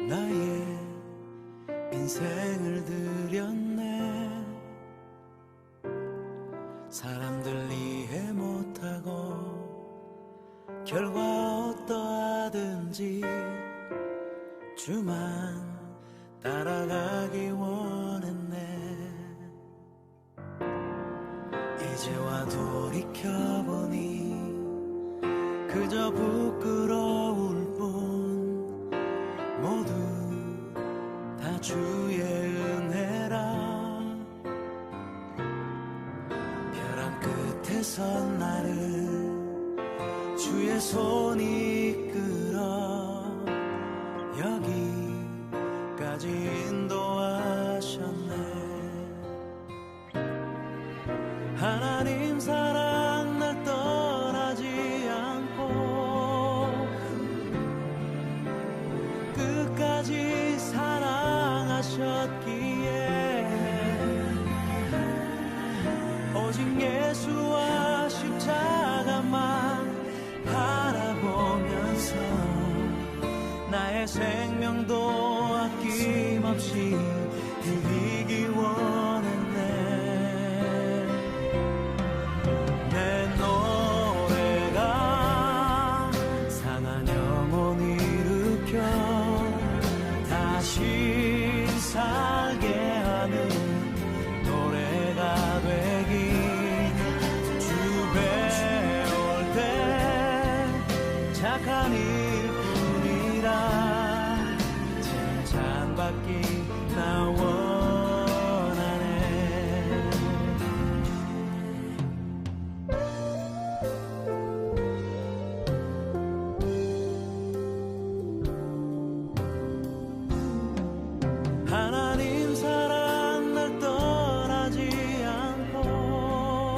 나의 인생을 드렸네. 사람들 이해 못하고 결과 어떠하든지 주만 따라가기 원했네. 이제와 돌이켜보니 그저 부끄러울 뿐 모두 다 주의 은혜라. 벼랑 끝에 선 나를 주의 손이 이끌어 여기까지 인도하셨네. 하나님 사랑 날 떠나지 않고 끝까지 사랑하셨기에 오직 예수와 십자가만 바라보면서 나의 생명도 아낌없이 드리기 원했네. 내 노래가 상한 영혼 일으켜 다시 살게 하는 노래가 되기. 주 배울 때 착한 일뿐이라 칭찬받기 나 원하네. 하나님 사랑 날 떠나지 않고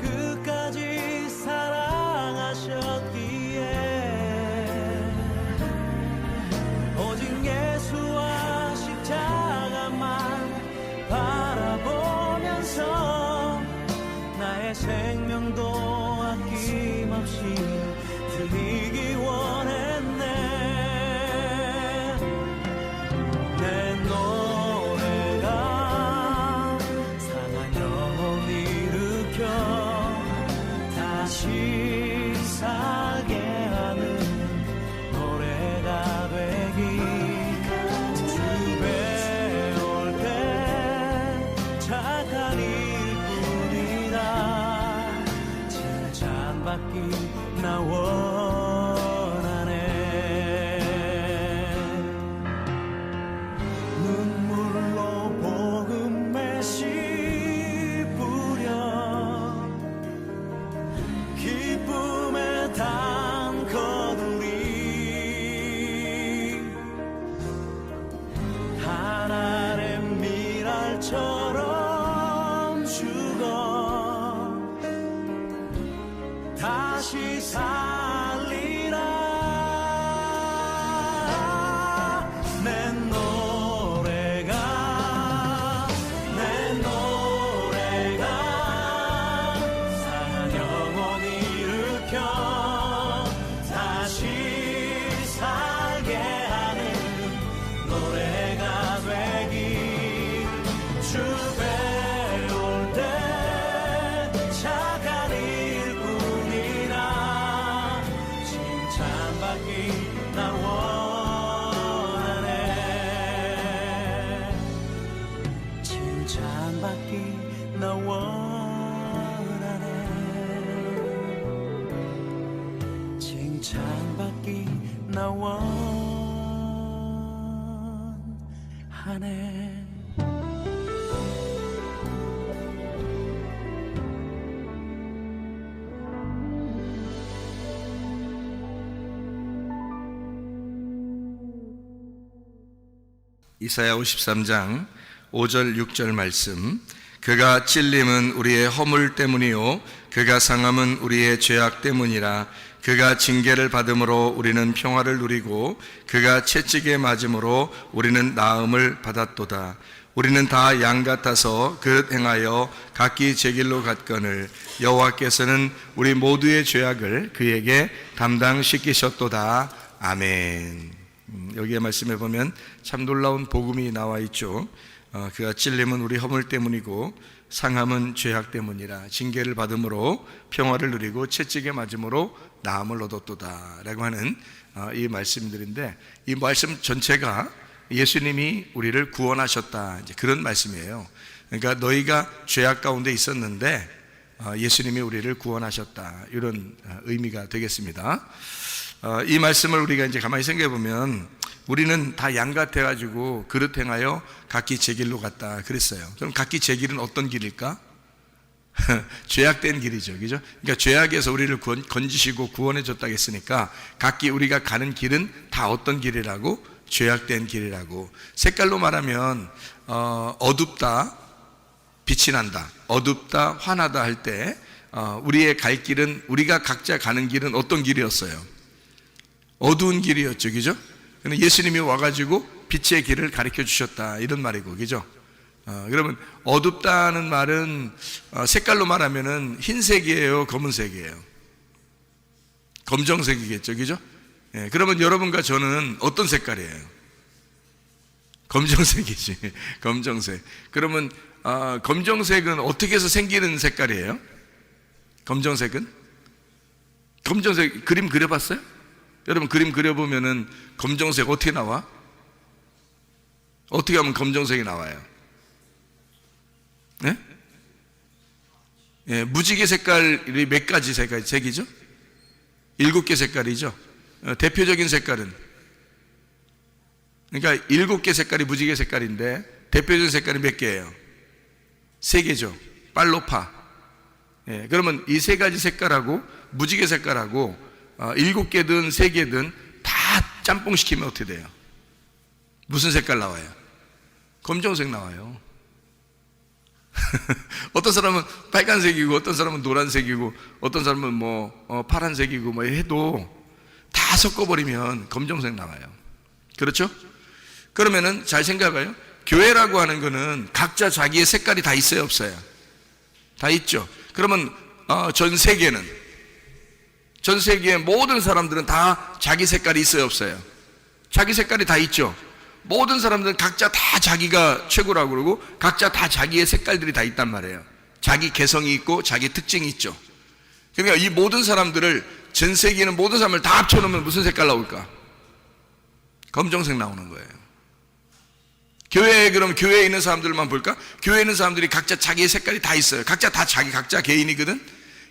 끝까지 사랑하셨기에 오직 예수와 십자가만 바라보면서 나의 생명도 아낌없이 드리기 원했네. 내 노래가 상한 영혼 일으켜 다시 살게 하는 노래가 되기. 주 배울 때 착한 일뿐이라 칭찬받기 나 원하네. 눈물로 복음의 씨 뿌려 기쁨의 단 거두리 하나의 미랄처럼 죽어 다시 살리라. 내 노래가 상한 영혼 일으켜 다시 살게 하는 노래가 되기. 주 배울 때 착한 일뿐이라 칭찬받기 나 원하네. 칭찬받기 나 원하네. 칭찬받기 나 원하네. 이사야 53장 5절 6절 말씀. 그가 찔림은 우리의 허물 때문이요 그가 상함은 우리의 죄악 때문이라. 그가 징계를 받음으로 우리는 평화를 누리고 그가 채찍에 맞음으로 우리는 나음을 받았도다. 우리는 다 양 같아서 그릇 행하여 각기 제 길로 갔거늘 여호와께서는 우리 모두의 죄악을 그에게 담당시키셨도다. 아멘. 여기에 말씀해 보면 참 놀라운 복음이 나와 있죠. 그가 찔림은 우리 허물 때문이고 상함은 죄악 때문이라 징계를 받음으로 평화를 누리고 채찍에 맞음으로 나음을 얻었도다 라고 하는 이 말씀들인데, 이 말씀 전체가 예수님이 우리를 구원하셨다, 이제 그런 말씀이에요. 그러니까 너희가 죄악 가운데 있었는데 예수님이 우리를 구원하셨다, 이런 의미가 되겠습니다. 이 말씀을 우리가 이제 가만히 생각해 보면 우리는 다 양 같아가지고 그릇 행하여 각기 제 길로 갔다 그랬어요. 그럼 각기 제 길은 어떤 길일까? 죄악된 길이죠, 그죠? 그러니까 죄악에서 우리를 건지시고 구원해 줬다고 했으니까 각기 우리가 가는 길은 다 어떤 길이라고? 죄악된 길이라고. 색깔로 말하면 어둡다, 빛이 난다, 어둡다, 환하다 할 때 우리의 갈 길은, 우리가 각자 가는 길은 어떤 길이었어요? 어두운 길이었죠, 그죠? 근데 예수님이 와가지고 빛의 길을 가르쳐 주셨다, 이런 말이고, 그죠? 그러면 어둡다는 말은 색깔로 말하면은 흰색이에요, 검은색이에요? 검정색이겠죠, 그죠? 예, 그러면 여러분과 저는 어떤 색깔이에요? 검정색이지. 검정색. 그러면 검정색은 어떻게 해서 생기는 색깔이에요? 검정색은? 검정색 그림 그려봤어요? 여러분 그림 그려보면은 검정색 어떻게 나와? 어떻게 하면 검정색이 나와요? 네? 예, 무지개 색깔이 몇 가지 색이죠? 7개 색깔이죠. 대표적인 색깔은, 그러니까 7개 색깔이 무지개 색깔인데 대표적인 색깔이 몇 개예요? 3개죠. 빨로파. 예, 그러면 이 3가지 색깔하고 무지개 색깔하고 7개든 3개든 다 짬뽕시키면 어떻게 돼요? 무슨 색깔 나와요? 검정색 나와요. 어떤 사람은 빨간색이고 어떤 사람은 노란색이고 어떤 사람은 파란색이고 해도 다 섞어버리면 검정색 나와요. 그렇죠? 그러면은 잘 생각해요. 교회라고 하는 거는 각자 자기의 색깔이 다 있어요, 없어요? 다 있죠. 그러면 전 세계의 모든 사람들은 다 자기 색깔이 있어요, 없어요? 자기 색깔이 다 있죠. 모든 사람들은 각자 다 자기가 최고라고 그러고 각자 다 자기의 색깔들이 다 있단 말이에요. 자기 개성이 있고 자기 특징이 있죠. 그러니까 이 모든 사람들을, 전 세계에 있는 모든 사람을 다 합쳐놓으면 무슨 색깔 나올까? 검정색 나오는 거예요. 그럼 교회에 있는 사람들만 볼까? 교회에 있는 사람들이 각자 자기의 색깔이 다 있어요. 각자 다 각자 개인이거든.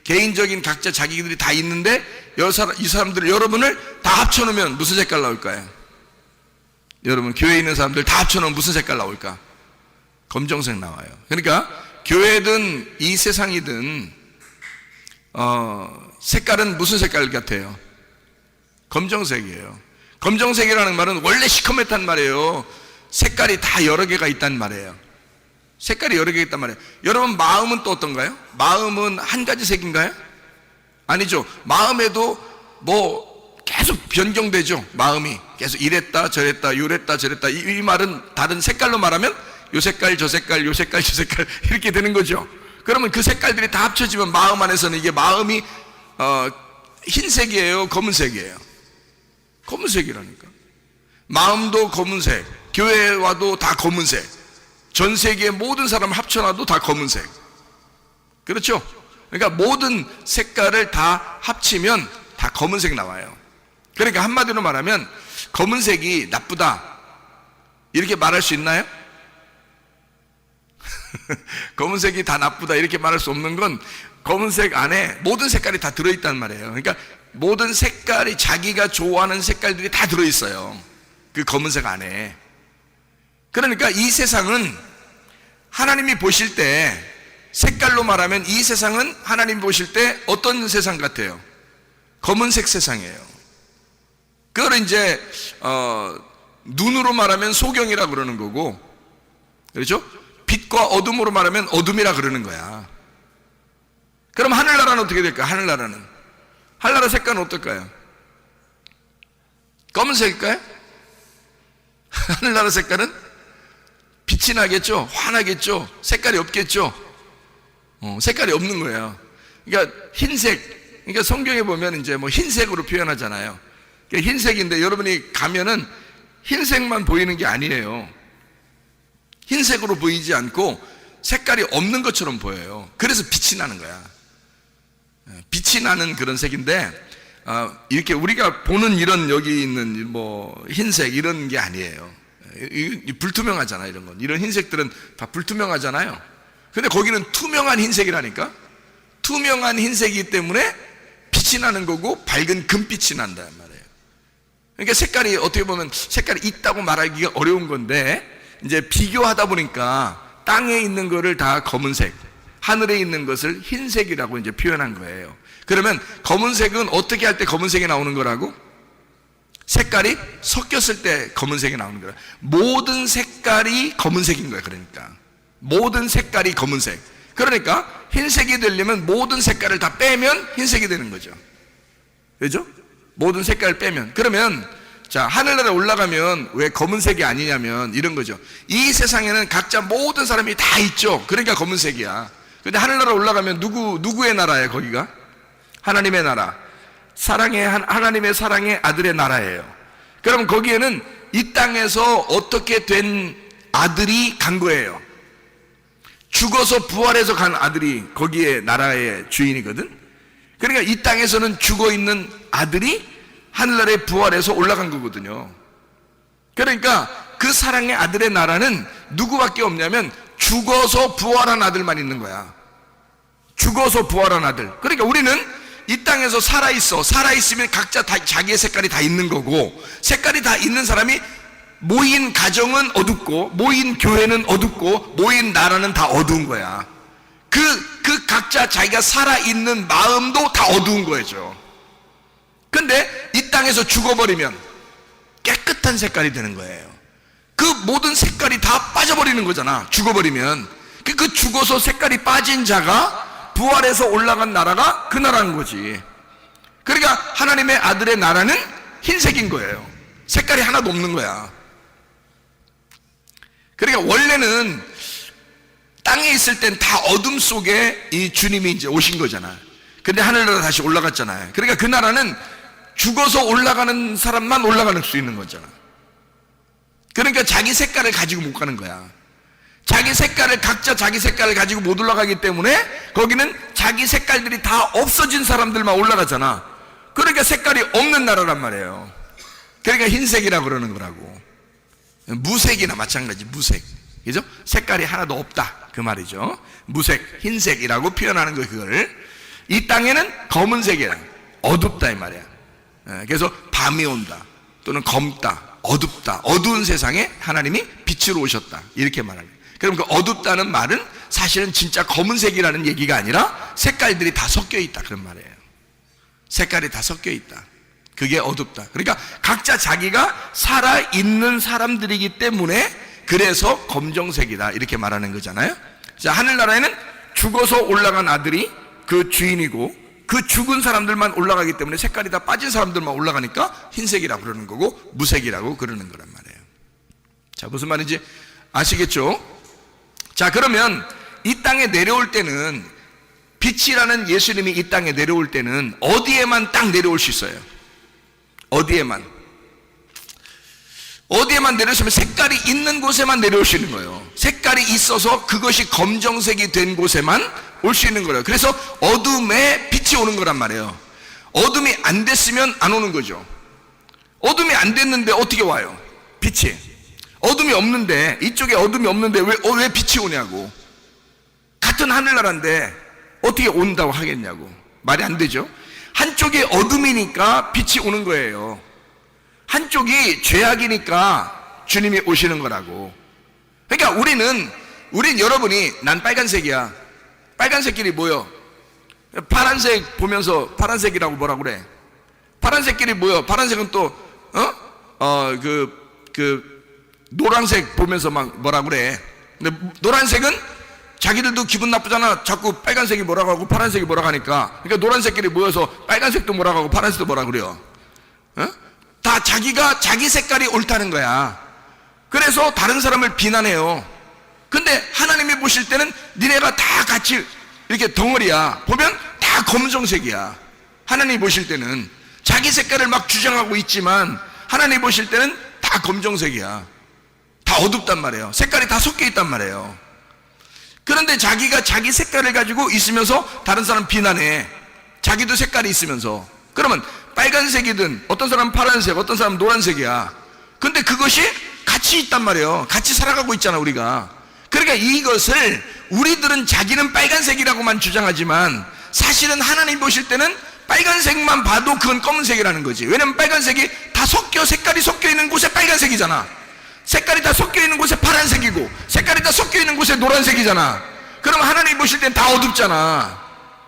개인적인 각자 자기들이 다 있는데 이 사람들, 여러분을 다 합쳐놓으면 무슨 색깔 나올까요? 여러분 교회에 있는 사람들 다 합쳐놓으면 무슨 색깔 나올까? 검정색 나와요. 그러니까 교회든 이 세상이든 색깔은 무슨 색깔 같아요? 검정색이에요. 검정색이라는 말은 원래 시커멓단 말이에요. 색깔이 다 여러 개가 있단 말이에요. 색깔이 여러 개가 있단 말이에요. 여러분 마음은 또 어떤가요? 마음은 한 가지 색인가요? 아니죠. 마음에도 계속 변경되죠. 마음이 계속 이랬다 저랬다 요랬다 저랬다. 이 말은 다른 색깔로 말하면 요 색깔 저 색깔 요 색깔 저 색깔 이렇게 되는 거죠. 그러면 그 색깔들이 다 합쳐지면 마음 안에서는 이게 마음이 흰색이에요, 검은색이에요? 검은색이라니까. 마음도 검은색, 교회에 와도 다 검은색, 전 세계의 모든 사람을 합쳐놔도 다 검은색. 그렇죠? 그러니까 모든 색깔을 다 합치면 다 검은색 나와요. 그러니까 한마디로 말하면 검은색이 나쁘다 이렇게 말할 수 있나요? 검은색이 다 나쁘다 이렇게 말할 수 없는 건 검은색 안에 모든 색깔이 다 들어있단 말이에요. 그러니까 모든 색깔이 자기가 좋아하는 색깔들이 다 들어있어요, 그 검은색 안에. 그러니까 이 세상은 하나님이 보실 때, 색깔로 말하면 이 세상은 하나님이 보실 때 어떤 세상 같아요? 검은색 세상이에요. 그걸 이제 눈으로 말하면 소경이라 그러는 거고, 그렇죠? 빛과 어둠으로 말하면 어둠이라 그러는 거야. 그럼 하늘나라는 어떻게 될까요? 하늘나라 색깔은 어떨까요? 검은색일까요? 하늘나라 색깔은 빛이 나겠죠? 환하겠죠? 색깔이 없겠죠? 색깔이 없는 거예요. 그러니까 흰색, 그러니까 성경에 보면 이제 흰색으로 표현하잖아요. 흰색인데 여러분이 가면은 흰색만 보이는 게 아니에요. 흰색으로 보이지 않고 색깔이 없는 것처럼 보여요. 그래서 빛이 나는 거야. 빛이 나는 그런 색인데 이렇게 우리가 보는 이런 여기 있는 뭐 흰색 이런 게 아니에요. 불투명하잖아. 이런 건 이런 흰색들은 다 불투명하잖아요. 근데 거기는 투명한 흰색이라니까. 투명한 흰색이기 때문에 빛이 나는 거고 밝은 금빛이 난단 말이에요. 그러니까 색깔이 어떻게 보면 색깔이 있다고 말하기가 어려운 건데 이제 비교하다 보니까 땅에 있는 거를 다 검은색, 하늘에 있는 것을 흰색이라고 이제 표현한 거예요. 그러면 검은색은 어떻게 할 때 검은색이 나오는 거라고? 색깔이 섞였을 때 검은색이 나오는 거야. 모든 색깔이 검은색인 거야. 그러니까 모든 색깔이 검은색. 그러니까 흰색이 되려면 모든 색깔을 다 빼면 흰색이 되는 거죠. 그죠? 모든 색깔을 빼면. 그러면 자, 하늘나라에 올라가면 왜 검은색이 아니냐면 이런 거죠. 이 세상에는 각자 모든 사람이 다 있죠. 그러니까 검은색이야. 근데 하늘나라 올라가면 누구의 나라예요? 거기가 하나님의 나라, 하나님의 사랑의 아들의 나라예요. 그럼 거기에는 이 땅에서 어떻게 된 아들이 간 거예요. 죽어서 부활해서 간 아들이 거기에 나라의 주인이거든. 그러니까 이 땅에서는 죽어 있는 아들이 하늘나라에 부활해서 올라간 거거든요. 그러니까 그 사랑의 아들의 나라는 누구밖에 없냐면 죽어서 부활한 아들만 있는 거야. 죽어서 부활한 아들. 그러니까 우리는 이 땅에서 살아있어. 살아있으면 각자 다 자기의 색깔이 다 있는 거고, 색깔이 다 있는 사람이 모인 가정은 어둡고, 모인 교회는 어둡고, 모인 나라는 다 어두운 거야. 그 각자 자기가 살아있는 마음도 다 어두운 거죠. 근데 이 땅에서 죽어버리면 깨끗한 색깔이 되는 거예요. 그 모든 색깔이 다 빠져버리는 거잖아. 죽어버리면. 그 죽어서 색깔이 빠진 자가 부활해서 올라간 나라가 그 나라인 거지. 그러니까 하나님의 아들의 나라는 흰색인 거예요. 색깔이 하나도 없는 거야. 그러니까 원래는 땅에 있을 땐 다 어둠 속에 이 주님이 이제 오신 거잖아. 근데 하늘나라 다시 올라갔잖아요. 그러니까 그 나라는 죽어서 올라가는 사람만 올라갈 수 있는 거잖아. 그러니까 자기 색깔을 가지고 못 가는 거야. 각자 자기 색깔을 가지고 못 올라가기 때문에 거기는 자기 색깔들이 다 없어진 사람들만 올라가잖아. 그러니까 색깔이 없는 나라란 말이에요. 그러니까 흰색이라고 그러는 거라고. 무색이나 마찬가지. 무색. 그죠? 색깔이 하나도 없다. 그 말이죠. 무색, 흰색이라고 표현하는 거. 그걸 이 땅에는 검은색이라, 어둡다 이 말이야. 그래서 밤이 온다, 또는 검다, 어둡다, 어두운 세상에 하나님이 빛으로 오셨다, 이렇게 말합니다. 그럼 그 어둡다는 말은 사실은 진짜 검은색이라는 얘기가 아니라 색깔들이 다 섞여 있다, 그런 말이에요. 색깔이 다 섞여 있다. 그게 어둡다. 그러니까 각자 자기가 살아있는 사람들이기 때문에 그래서 검정색이다, 이렇게 말하는 거잖아요. 자, 하늘나라에는 죽어서 올라간 아들이 그 주인이고, 그 죽은 사람들만 올라가기 때문에 색깔이 다 빠진 사람들만 올라가니까 흰색이라고 그러는 거고 무색이라고 그러는 거란 말이에요. 자, 무슨 말인지 아시겠죠? 자, 그러면 이 땅에 내려올 때는, 빛이라는 예수님이 이 땅에 내려올 때는 어디에만 딱 내려올 수 있어요. 어디에만 내려오시면 색깔이 있는 곳에만 내려오시는 거예요. 색깔이 있어서 그것이 검정색이 된 곳에만 올 수 있는 거예요. 그래서 어둠에 빛이 오는 거란 말이에요. 어둠이 안 됐으면 안 오는 거죠. 어둠이 안 됐는데 어떻게 와요? 빛이. 어둠이 없는데, 이쪽에 어둠이 없는데 왜 빛이 오냐고. 같은 하늘나라인데 어떻게 온다고 하겠냐고. 말이 안 되죠. 한쪽이 어둠이니까 빛이 오는 거예요. 한쪽이 죄악이니까 주님이 오시는 거라고. 그러니까 우린 여러분이 난 빨간색이야. 빨간색끼리 모여. 파란색 보면서 파란색이라고 뭐라 그래? 파란색끼리 모여. 파란색은 또 노란색 보면서 막 뭐라 그래? 근데 노란색은 자기들도 기분 나쁘잖아. 자꾸 빨간색이 뭐라고 하고 파란색이 뭐라고 하니까. 그러니까 노란색끼리 모여서 빨간색도 뭐라고 하고 파란색도 뭐라고 그래요. 다 자기가 자기 색깔이 옳다는 거야. 그래서 다른 사람을 비난해요. 근데 하나님이 보실 때는 니네가 다 같이 이렇게 덩어리야. 보면 다 검정색이야. 하나님이 보실 때는 자기 색깔을 막 주장하고 있지만 하나님 보실 때는 다 검정색이야. 다 어둡단 말이에요. 색깔이 다 섞여 있단 말이에요. 그런데 자기가 자기 색깔을 가지고 있으면서 다른 사람 비난해. 자기도 색깔이 있으면서. 그러면 빨간색이든 어떤 사람은 파란색, 어떤 사람은 노란색이야. 근데 그것이 같이 있단 말이에요. 같이 살아가고 있잖아, 우리가. 그러니까 이것을 우리들은 자기는 빨간색이라고만 주장하지만 사실은 하나님 보실 때는 빨간색만 봐도 그건 검은색이라는 거지. 왜냐면 빨간색이 다 색깔이 섞여 있는 곳에 빨간색이잖아. 색깔이 다 섞여 있는 곳에 파란색이고 색깔이 다 섞여 있는 곳에 노란색이잖아. 그럼 하나님 보실 땐 다 어둡잖아.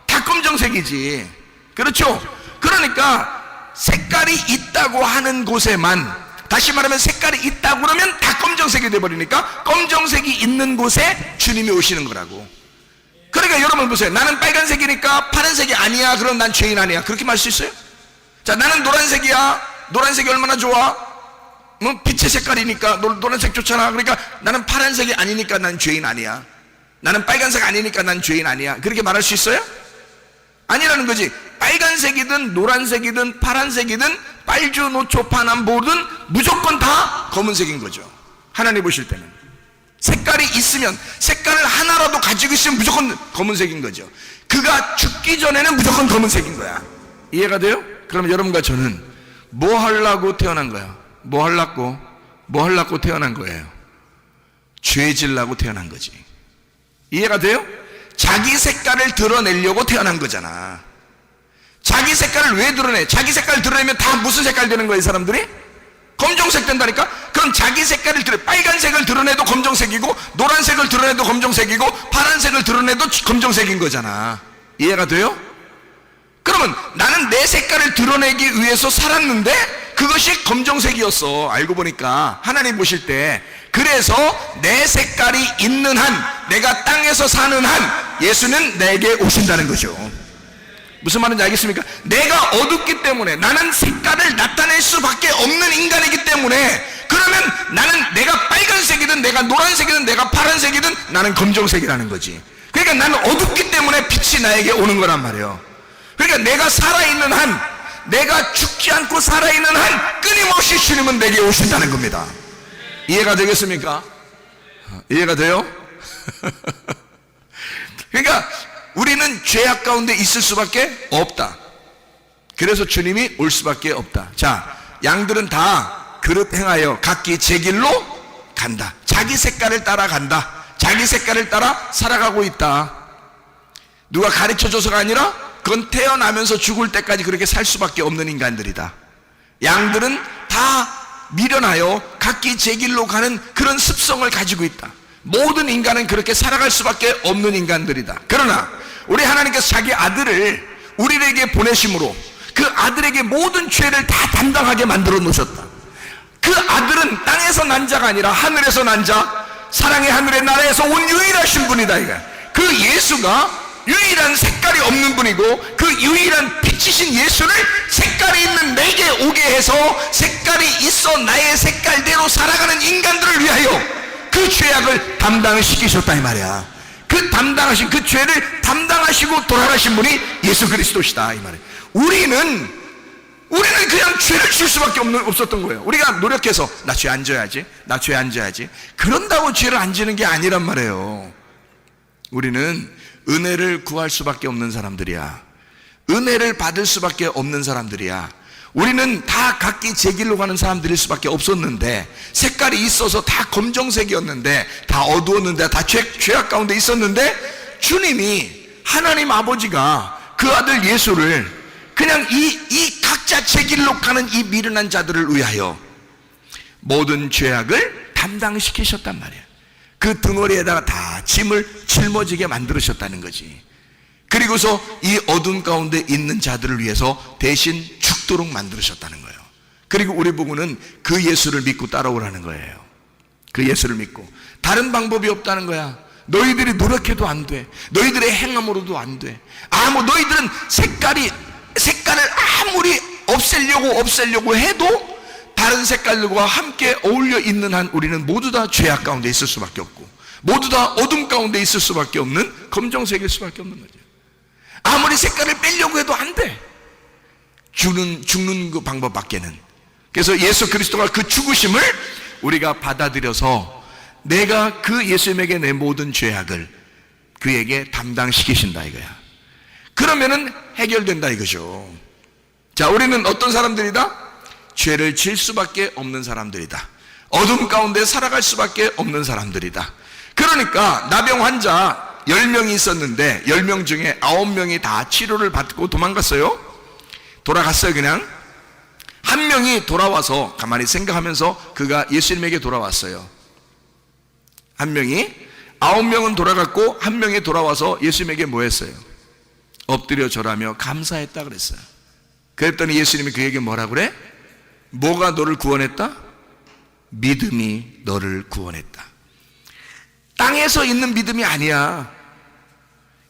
다 검정색이지. 그렇죠? 그러니까 색깔이 있다고 하는 곳에만, 다시 말하면 색깔이 있다고 그러면 다 검정색이 돼버리니까 검정색이 있는 곳에 주님이 오시는 거라고. 그러니까 여러분 보세요. 나는 빨간색이니까 파란색이 아니야. 그럼 난 죄인 아니야. 그렇게 말할 수 있어요? 자, 나는 노란색이야. 노란색이 얼마나 좋아? 뭐 빛의 색깔이니까 노란색 좋잖아. 그러니까 나는 파란색이 아니니까 난 죄인 아니야. 나는 빨간색 아니니까 난 죄인 아니야. 그렇게 말할 수 있어요? 아니라는 거지. 빨간색이든 노란색이든 파란색이든 빨주 노초 파남 뭐든 무조건 다 검은색인 거죠. 하나님 보실 때는 색깔이 있으면, 색깔을 하나라도 가지고 있으면 무조건 검은색인 거죠. 그가 죽기 전에는 무조건 검은색인 거야. 이해가 돼요? 그러면 여러분과 저는 뭐 하려고 태어난 거야? 뭐 하려고 태어난 거예요? 죄 지으려고 태어난 거지. 이해가 돼요? 자기 색깔을 드러내려고 태어난 거잖아. 자기 색깔을 왜 드러내? 자기 색깔을 드러내면 다 무슨 색깔 되는 거예요, 이 사람들이? 검정색 된다니까? 그럼 자기 색깔을 빨간색을 드러내도 검정색이고, 노란색을 드러내도 검정색이고, 파란색을 드러내도 검정색인 거잖아. 이해가 돼요? 그러면 나는 내 색깔을 드러내기 위해서 살았는데 그것이 검정색이었어. 알고 보니까 하나님 보실 때. 그래서 내 색깔이 있는 한, 내가 땅에서 사는 한 예수는 내게 오신다는 거죠. 무슨 말인지 알겠습니까? 내가 어둡기 때문에, 나는 색깔을 나타낼 수밖에 없는 인간이기 때문에, 그러면 나는 내가 빨간색이든 내가 노란색이든 내가 파란색이든 나는 검정색이라는 거지. 그러니까 나는 어둡기 때문에 빛이 나에게 오는 거란 말이에요. 그러니까 내가 살아있는 한, 내가 죽지 않고 살아있는 한 끊임없이 주님은 내게 오신다는 겁니다. 이해가 되겠습니까? 이해가 돼요? 그러니까 우리는 죄악 가운데 있을 수밖에 없다. 그래서 주님이 올 수밖에 없다. 자, 양들은 다 그릇 행하여 각기 제 길로 간다. 자기 색깔을 따라 간다. 자기 색깔을 따라 살아가고 있다. 누가 가르쳐줘서가 아니라 그건 태어나면서 죽을 때까지 그렇게 살 수밖에 없는 인간들이다. 양들은 다 미련하여 각기 제 길로 가는 그런 습성을 가지고 있다. 모든 인간은 그렇게 살아갈 수밖에 없는 인간들이다. 그러나 우리 하나님께서 자기 아들을 우리에게 보내심으로 그 아들에게 모든 죄를 다 담당하게 만들어 놓으셨다. 그 아들은 땅에서 난 자가 아니라 하늘에서 난 자, 사랑의 하늘의 나라에서 온 유일하신 분이다. 이거. 그 예수가 유일한 색깔이 없는 분이고, 그 유일한 빛이신 예수를 색깔이 있는 내게 오게 해서 색깔이 있어 나의 색깔대로 살아가는 인간들을 위하여 그 죄악을 담당시키셨다 이 말이야. 그 담당하신, 그 죄를 담당하시고 돌아가신 분이 예수 그리스도시다 이 말이야. 우리는 그냥 죄를 지을 수밖에 없었던 거예요. 우리가 노력해서 나 죄 안 져야지, 나 죄 안 져야지, 그런다고 죄를 안 지는 게 아니란 말이에요. 우리는 은혜를 구할 수밖에 없는 사람들이야. 은혜를 받을 수밖에 없는 사람들이야. 우리는 다 각기 제 길로 가는 사람들일 수밖에 없었는데, 색깔이 있어서 다 검정색이었는데, 다 어두웠는데, 다 죄악 가운데 있었는데, 주님이, 하나님 아버지가 그 아들 예수를 그냥 이 각자 제 길로 가는 이 미련한 자들을 위하여 모든 죄악을 담당시키셨단 말이야. 그 덩어리에다가 다 짐을 짊어지게 만들으셨다는 거지. 그리고서 이 어둠 가운데 있는 자들을 위해서 대신 죽도록 만들으셨다는 거예요. 그리고 우리 보고는 그 예수를 믿고 따라오라는 거예요. 그 예수를 믿고. 다른 방법이 없다는 거야. 너희들이 노력해도 안 돼. 너희들의 행함으로도 안 돼. 너희들은 색깔을 아무리 없애려고 해도 다른 색깔들과 함께 어울려 있는 한 우리는 모두 다 죄악 가운데 있을 수밖에 없고, 모두 다 어둠 가운데 있을 수밖에 없는 검정색일 수밖에 없는 거죠. 아무리 색깔을 빼려고 해도 안 돼. 죽는 그 방법밖에는. 그래서 예수 그리스도가 그 죽으심을 우리가 받아들여서 내가 그 예수님에게 내 모든 죄악을 그에게 담당시키신다 이거야. 그러면은 해결된다 이거죠. 자, 우리는 어떤 사람들이다? 죄를 질 수밖에 없는 사람들이다. 어둠 가운데 살아갈 수밖에 없는 사람들이다. 그러니까 나병 환자 10명이 있었는데 10명 중에 9명이 다 치료를 받고 도망갔어요. 돌아갔어요. 그냥 한 명이 돌아와서 가만히 생각하면서 그가 예수님에게 돌아왔어요. 한 명이, 9명은 돌아갔고 한 명이 돌아와서 예수님에게 뭐 했어요? 엎드려 절하며 감사했다 그랬어요. 그랬더니 예수님이 그에게 뭐라 그래? 뭐가 너를 구원했다? 믿음이 너를 구원했다. 땅에서 있는 믿음이 아니야.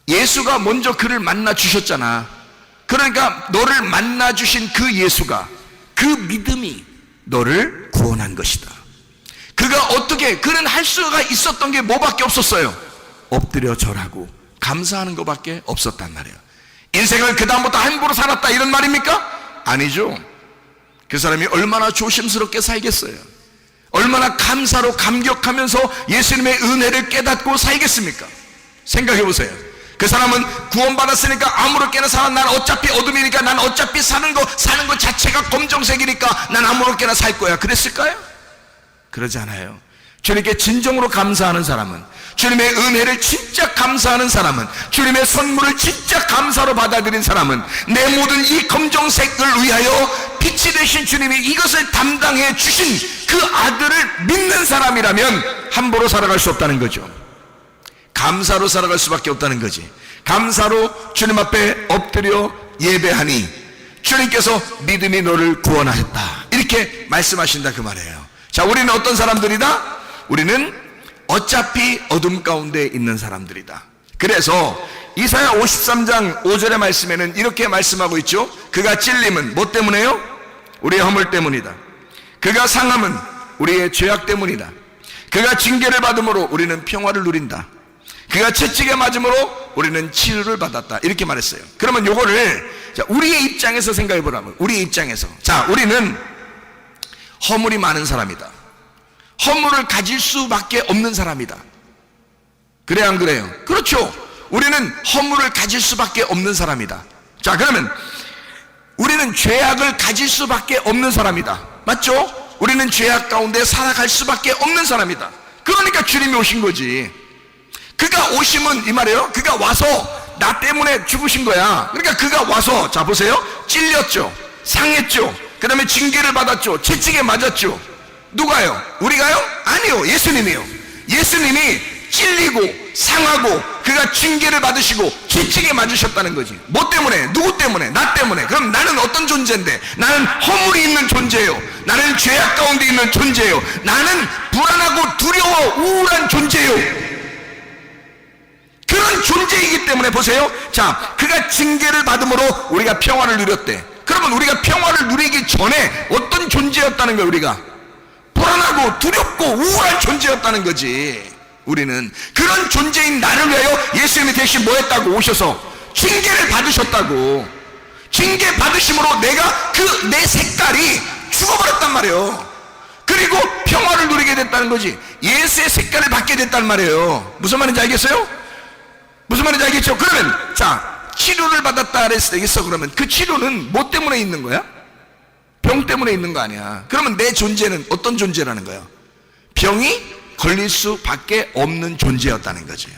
예수가 먼저 그를 만나 주셨잖아. 그러니까 너를 만나 주신 그 예수가, 그 믿음이 너를 구원한 것이다. 그가 어떻게, 그는 할 수가 있었던 게 뭐밖에 없었어요? 엎드려 절하고 감사하는 것밖에 없었단 말이에요. 인생을 그 다음부터 함부로 살았다 이런 말입니까? 아니죠. 그 사람이 얼마나 조심스럽게 살겠어요. 얼마나 감사로 감격하면서 예수님의 은혜를 깨닫고 살겠습니까? 생각해 보세요. 그 사람은 구원받았으니까 아무렇게나 살아. 난 어차피 어둠이니까, 난 어차피 사는 거 자체가 검정색이니까 난 아무렇게나 살 거야. 그랬을까요? 그러지 않아요. 주님께 진정으로 감사하는 사람은, 주님의 은혜를 진짜 감사하는 사람은, 주님의 선물을 진짜 감사로 받아들인 사람은 내 모든 이 검정색을 위하여 빛이 되신 주님이 이것을 담당해 주신 그 아들을 믿는 사람이라면 함부로 살아갈 수 없다는 거죠. 감사로 살아갈 수밖에 없다는 거지. 감사로 주님 앞에 엎드려 예배하니 주님께서 믿음이 너를 구원하였다 이렇게 말씀하신다 그 말이에요. 자, 우리는 어떤 사람들이다? 우리는 어차피 어둠 가운데 있는 사람들이다. 그래서 이사야 53장 5절의 말씀에는 이렇게 말씀하고 있죠. 그가 찔림은 뭐 때문에요? 우리의 허물 때문이다. 그가 상함은 우리의 죄악 때문이다. 그가 징계를 받음으로 우리는 평화를 누린다. 그가 채찍에 맞음으로 우리는 치유를 받았다 이렇게 말했어요. 그러면 요거를 우리의 입장에서 생각해 보라면, 우리의 입장에서, 자, 우리는 허물이 많은 사람이다. 허물을 가질 수밖에 없는 사람이다. 그래 안 그래요? 그렇죠. 우리는 허물을 가질 수밖에 없는 사람이다. 자, 그러면 우리는 죄악을 가질 수밖에 없는 사람이다. 맞죠? 우리는 죄악 가운데 살아갈 수밖에 없는 사람이다. 그러니까 주님이 오신 거지. 그가 오심은 이 말이에요. 그가 와서 나 때문에 죽으신 거야. 그러니까 그가 와서, 자 보세요, 찔렸죠, 상했죠, 그 다음에 징계를 받았죠, 채찍에 맞았죠. 누가요? 우리가요? 아니요, 예수님이요. 예수님이 찔리고 상하고 그가 징계를 받으시고 채찍에 맞으셨다는 거지. 뭐 때문에? 누구 때문에? 나 때문에. 그럼 나는 어떤 존재인데? 나는 허물이 있는 존재예요. 나는 죄악 가운데 있는 존재예요. 나는 불안하고 두려워 우울한 존재예요. 그런 존재이기 때문에 보세요. 자, 그가 징계를 받음으로 우리가 평화를 누렸대. 그러면 우리가 평화를 누리기 전에 어떤 존재였다는 거예요? 우리가 불안하고 두렵고 우울한 존재였다는 거지. 우리는 그런 존재인 나를 위하여 예수님이 대신 뭐 했다고? 오셔서 징계를 받으셨다고. 징계 받으심으로 내가 그 내 색깔이 죽어버렸단 말이에요. 그리고 평화를 누리게 됐다는 거지. 예수의 색깔을 받게 됐단 말이에요. 무슨 말인지 알겠어요? 무슨 말인지 알겠죠? 그러면 자, 치료를 받았다 그랬어. 그러면 그 치료는 뭐 때문에 있는 거야? 병 때문에 있는 거 아니야. 그러면 내 존재는 어떤 존재라는 거야? 병이 걸릴 수밖에 없는 존재였다는 거죠.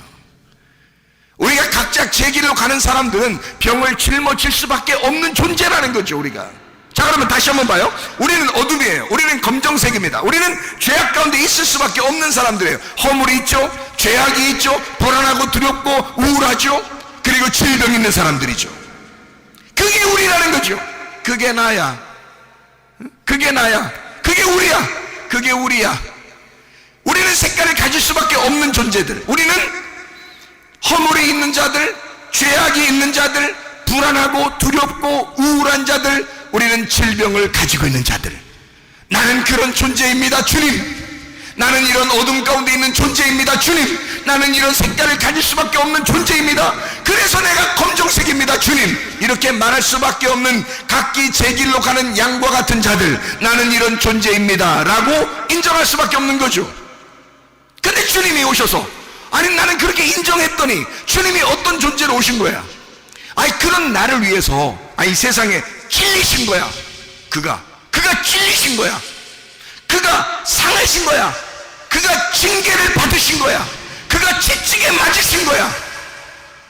우리가 각자 제 길로 가는 사람들은 병을 짊어질 수밖에 없는 존재라는 거죠. 우리가. 자, 그러면 다시 한번 봐요. 우리는 어둠이에요. 우리는 검정색입니다. 우리는 죄악 가운데 있을 수밖에 없는 사람들이에요. 허물이 있죠, 죄악이 있죠, 불안하고 두렵고 우울하죠, 그리고 질병 있는 사람들이죠. 그게 우리라는 거죠. 그게 나야, 그게 나야, 그게 우리야, 그게 우리야. 우리는 색깔을 가질 수밖에 없는 존재들. 우리는 허물이 있는 자들, 죄악이 있는 자들, 불안하고 두렵고 우울한 자들, 우리는 질병을 가지고 있는 자들. 나는 그런 존재입니다, 주님. 나는 이런 어둠 가운데 있는 존재입니다. 주님, 나는 이런 색깔을 가질 수밖에 없는 존재입니다. 그래서 내가 검정색입니다. 주님, 이렇게 말할 수밖에 없는 각기 제 길로 가는 양과 같은 자들, 나는 이런 존재입니다 라고 인정할 수밖에 없는 거죠. 근데 주님이 오셔서, 아니 나는 그렇게 인정했더니 주님이 어떤 존재로 오신 거야? 아니 그런 나를 위해서 아니 세상에 찔리신 거야. 그가 찔리신 거야. 그가 상하신 거야. 그가 징계를 받으신 거야. 그가 채찍에 맞으신 거야.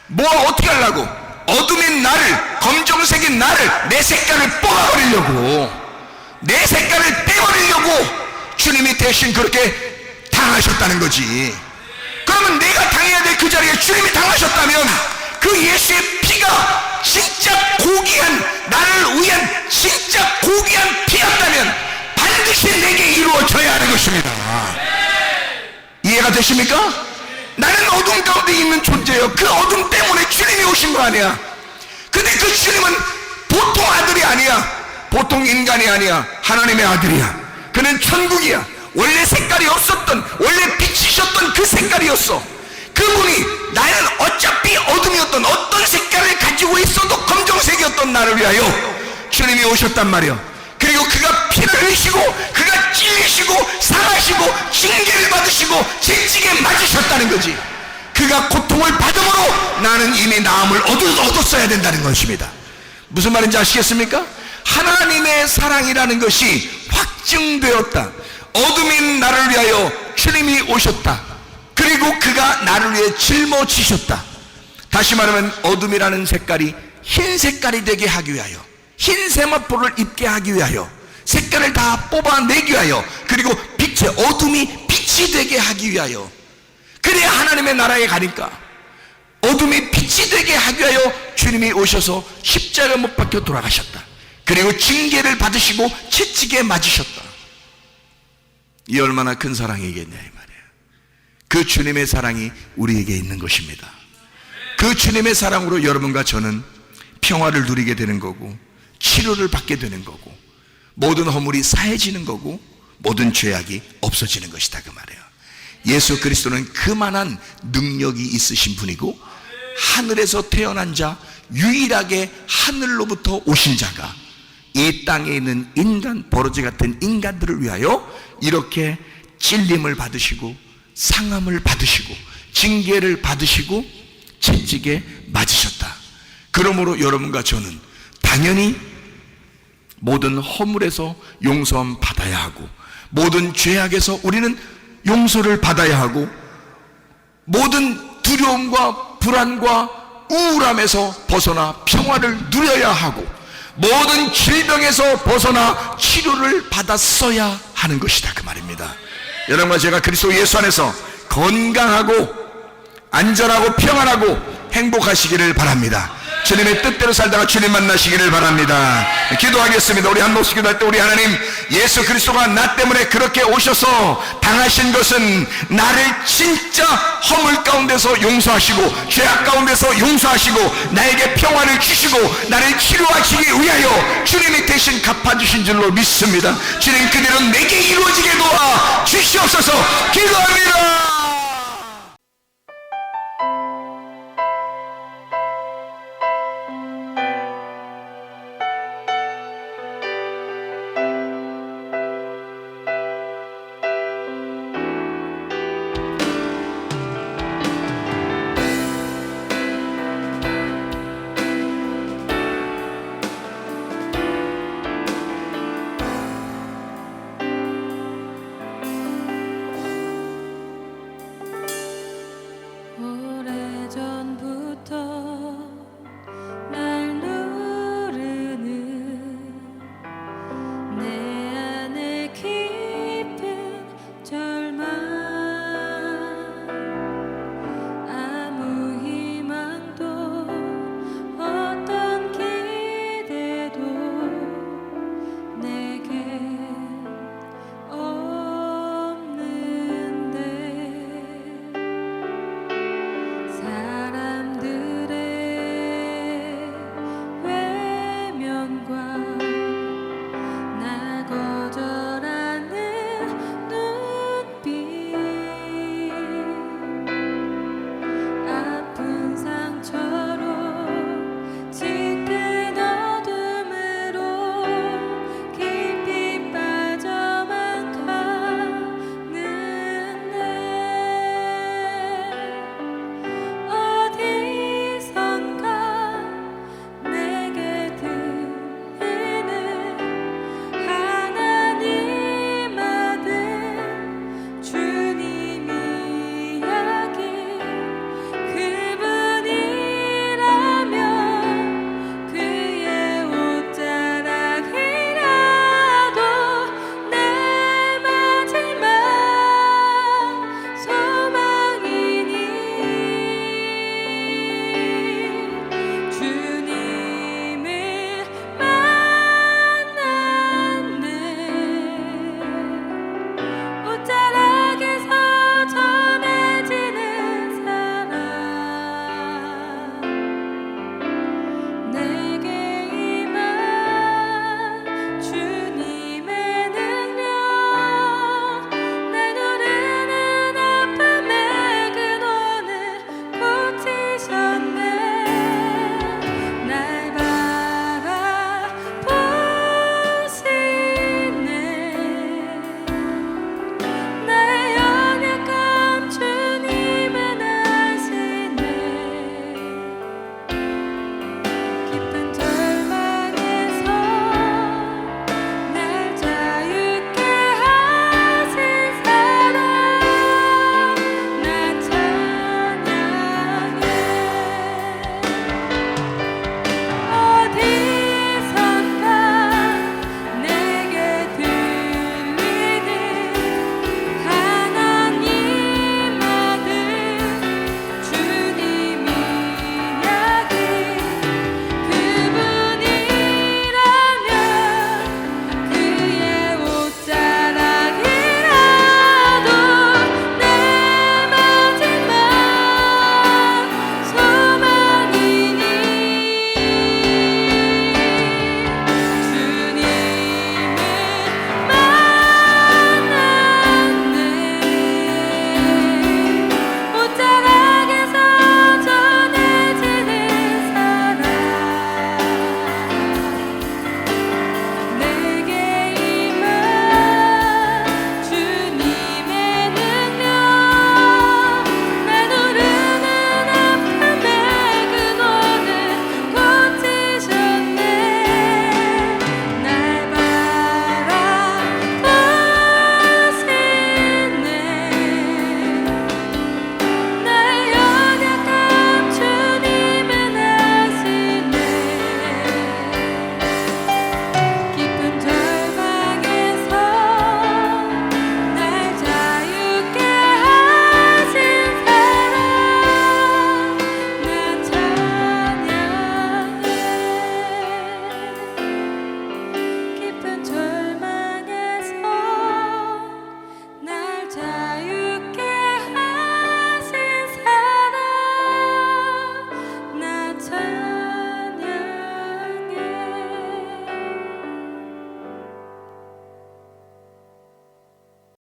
뭐 어떻게 하려고? 어둠인 나를, 검정색인 나를, 내 색깔을 뽑아버리려고, 내 색깔을 떼버리려고 주님이 대신 그렇게 당하셨다는 거지. 그러면 내가 당해야 될 그 자리에 주님이 당하셨다면 그 예수의 피가 진짜 고귀한, 나를 위한 진짜 고귀한 피였다면 반드시 내게 이루어져야 하는 것입니다. 이해가 되십니까? 나는 어둠 가운데 있는 존재예요. 그 어둠 때문에 주님이 오신 거 아니야. 근데 그 주님은 보통 아들이 아니야. 보통 인간이 아니야. 하나님의 아들이야. 그는 천국이야. 원래 색깔이 없었던, 원래 빛이셨던 그 색깔이었어. 그분이 나는 어차피 어둠이었던, 어떤 색깔을 가지고 있어도 검정색이었던 나를 위하여 주님이 오셨단 말이야. 그리고 그가 피를 흘리시고, 그가 찔리시고, 상하시고, 징계를 받으시고, 채찍에 맞으셨다는 거지. 그가 고통을 받음으로 나는 이미 나음을 얻었어야 된다는 것입니다. 무슨 말인지 아시겠습니까? 하나님의 사랑이라는 것이 확증되었다. 어둠인 나를 위하여 주님이 오셨다. 그리고 그가 나를 위해 짊어지셨다. 다시 말하면 어둠이라는 색깔이 흰 색깔이 되게 하기 위하여, 흰 세마포를 입게 하기 위하여, 색깔을 다 뽑아내기 위하여, 그리고 빛의 어둠이 빛이 되게 하기 위하여, 그래야 하나님의 나라에 가니까 어둠이 빛이 되게 하기 위하여 주님이 오셔서 십자가 못 박혀 돌아가셨다. 그리고 징계를 받으시고 채찍에 맞으셨다. 이 얼마나 큰 사랑이겠냐 이 말이에요. 그 주님의 사랑이 우리에게 있는 것입니다. 그 주님의 사랑으로 여러분과 저는 평화를 누리게 되는 거고, 치료를 받게 되는 거고, 모든 허물이 사해지는 거고, 모든 죄악이 없어지는 것이다 그 말이에요. 예수 그리스도는 그만한 능력이 있으신 분이고, 하늘에서 태어난 자, 유일하게 하늘로부터 오신 자가 이 땅에 있는 인간, 버러지 같은 인간들을 위하여 이렇게 찔림을 받으시고, 상함을 받으시고, 징계를 받으시고, 채찍에 맞으셨다. 그러므로 여러분과 저는 당연히 모든 허물에서 용서함 받아야 하고, 모든 죄악에서 우리는 용서를 받아야 하고, 모든 두려움과 불안과 우울함에서 벗어나 평화를 누려야 하고, 모든 질병에서 벗어나 치료를 받았어야 하는 것이다 그 말입니다. 여러분과 제가 그리스도 예수 안에서 건강하고 안전하고 평안하고 행복하시기를 바랍니다. 주님의 뜻대로 살다가 주님 만나시기를 바랍니다. 기도하겠습니다. 우리 한 목소리 기도할 때, 우리 하나님, 예수 그리스도가 나 때문에 그렇게 오셔서 당하신 것은 나를 진짜 허물 가운데서 용서하시고, 죄악 가운데서 용서하시고, 나에게 평화를 주시고 나를 치료하시기 위하여 주님이 대신 갚아주신 줄로 믿습니다. 주님, 그대로 내게 이루어지게 도와 주시옵소서. 기도합니다.